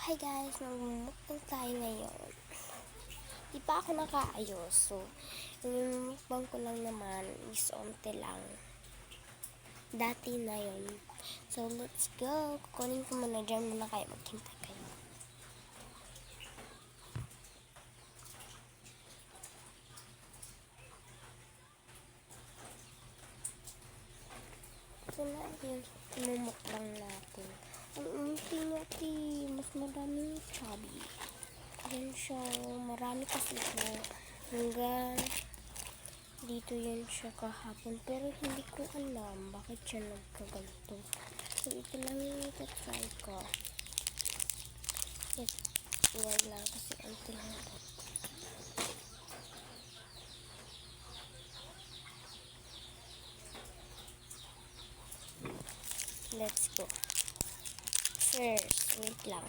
Hi guys, magmumukbang tayo ngayon. Di pa ako nakaayos, so yung mukbang ko lang naman is onte lang. Dati na yun. So let's go. Kukunin ko muna dyan muna kayo, maghintay kayo. Ito na yung mumukbang natin. Ang unti-unti, mas madami chubby. Yan siya, marami kasi ito. Hanggang dito yan siya kahapon. Pero hindi ko alam bakit siya nagkaganto. So ito lang yung itatry ko. Yan lang kasi unti lang ito. Let's go. First, wait lang.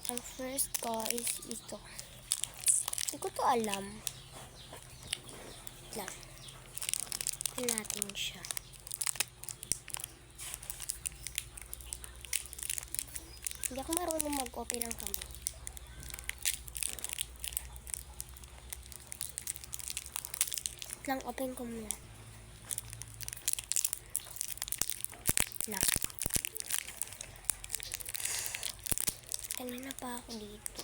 Ang first ko is ito. Hindi ko to alam. Wait lang. Ito natin siya. Hindi ako marunong mag-open ng kamay. Wait lang, open ko muna. Lang. Kanina pa ako dito.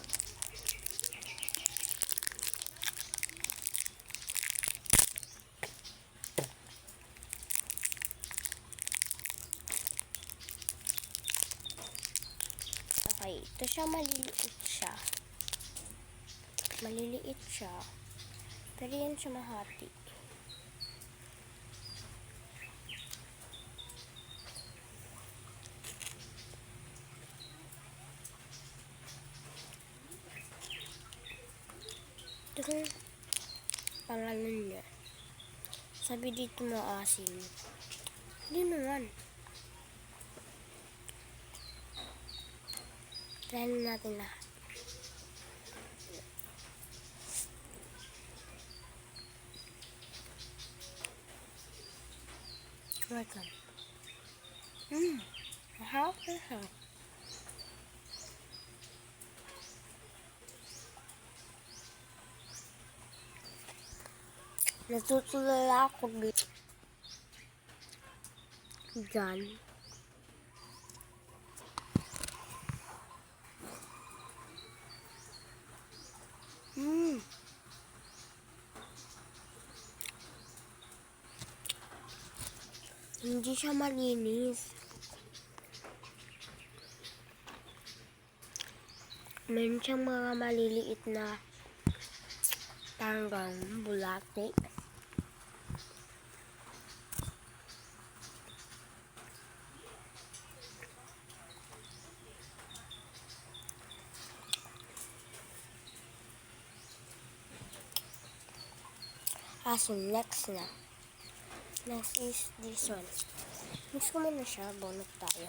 Okay, ito siya, maliliit siya. Maliliit siya. Pero yan siya mahati. Ito yung pangalan niya. Sabi dito maasim. Hindi naman. Try natin lahat. Welcome. Mahal. Natutulala ako dito. Diyan. Hindi siya malinis. Meron siyang mga maliliit na parang bulate. So next na. Next is this one. Mix ko muna siya. Bonot tayo.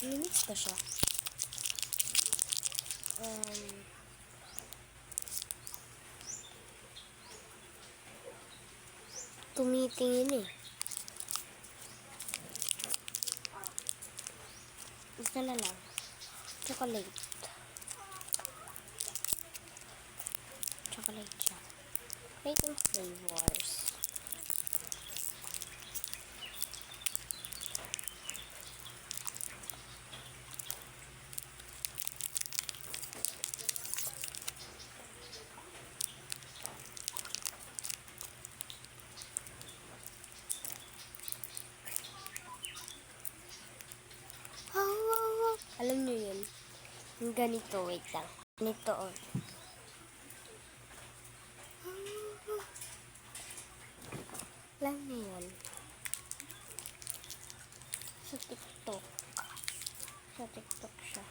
Mix ko siya. Tumitingin eh. Isa na lang. Chocolate. Chocolate siya. Waiting flavors. Alam niyo yun? Yung ganito, wait lang. Ganito, oh. Alam niyo yun? Sa TikTok. Sa TikTok siya.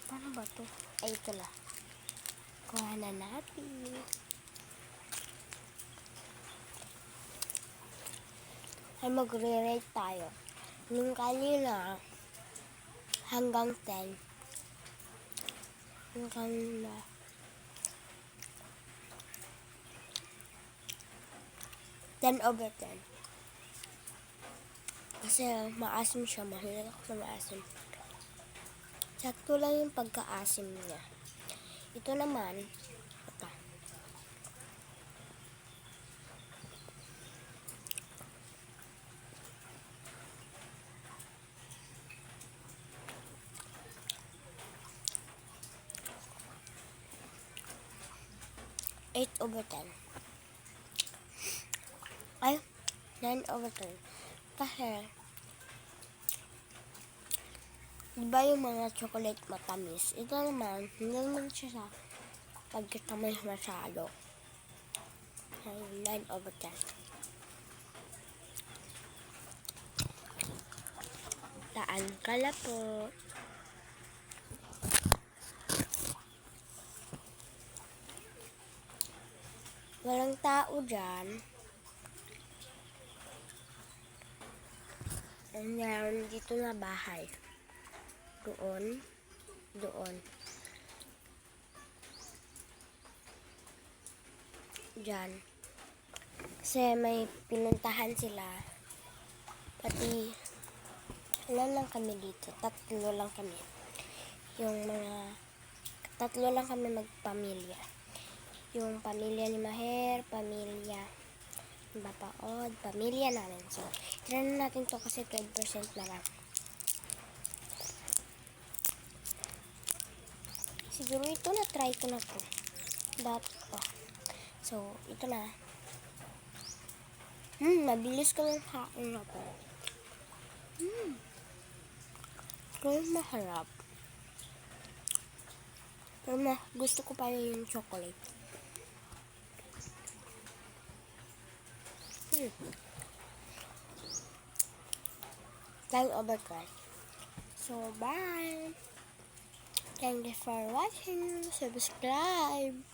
Paano ba to? Ay, ito na. Kuha na natin. Ay, magre-rate tayo. Nung kanina, hanggang 10. Nung kanina, 10/10. Kasi maasim siya. Mahilig ako sa maasim. Sakto lang yung pagkaasim niya. Ito naman, ito. Eight over 10. Ay, 9 over 10. Kasi, diba yung mga chocolate matamis? Ito naman, hindi naman siya sa pagkatamis masyado. 9 over 10. Taan kala po. Walang tao dyan. Meron dito na bahay. Doon. Doon. Diyan. Kasi may pinuntahan sila. Pati, ilan lang kami dito? 3 lang kami. Yung mga, 3 lang kami magpamilya. Yung pamilya ni Maher, pamilya ni Bapaod, pamilya namin. So, try na natin to kasi 12% na lang. Siguro ito na, try ko na to. So, ito na. Mabilis ko lang kain na to. Pero maharap. Pero gusto ko pa yung chocolate. 10 over 12. So, bye! Thank you for watching. Subscribe!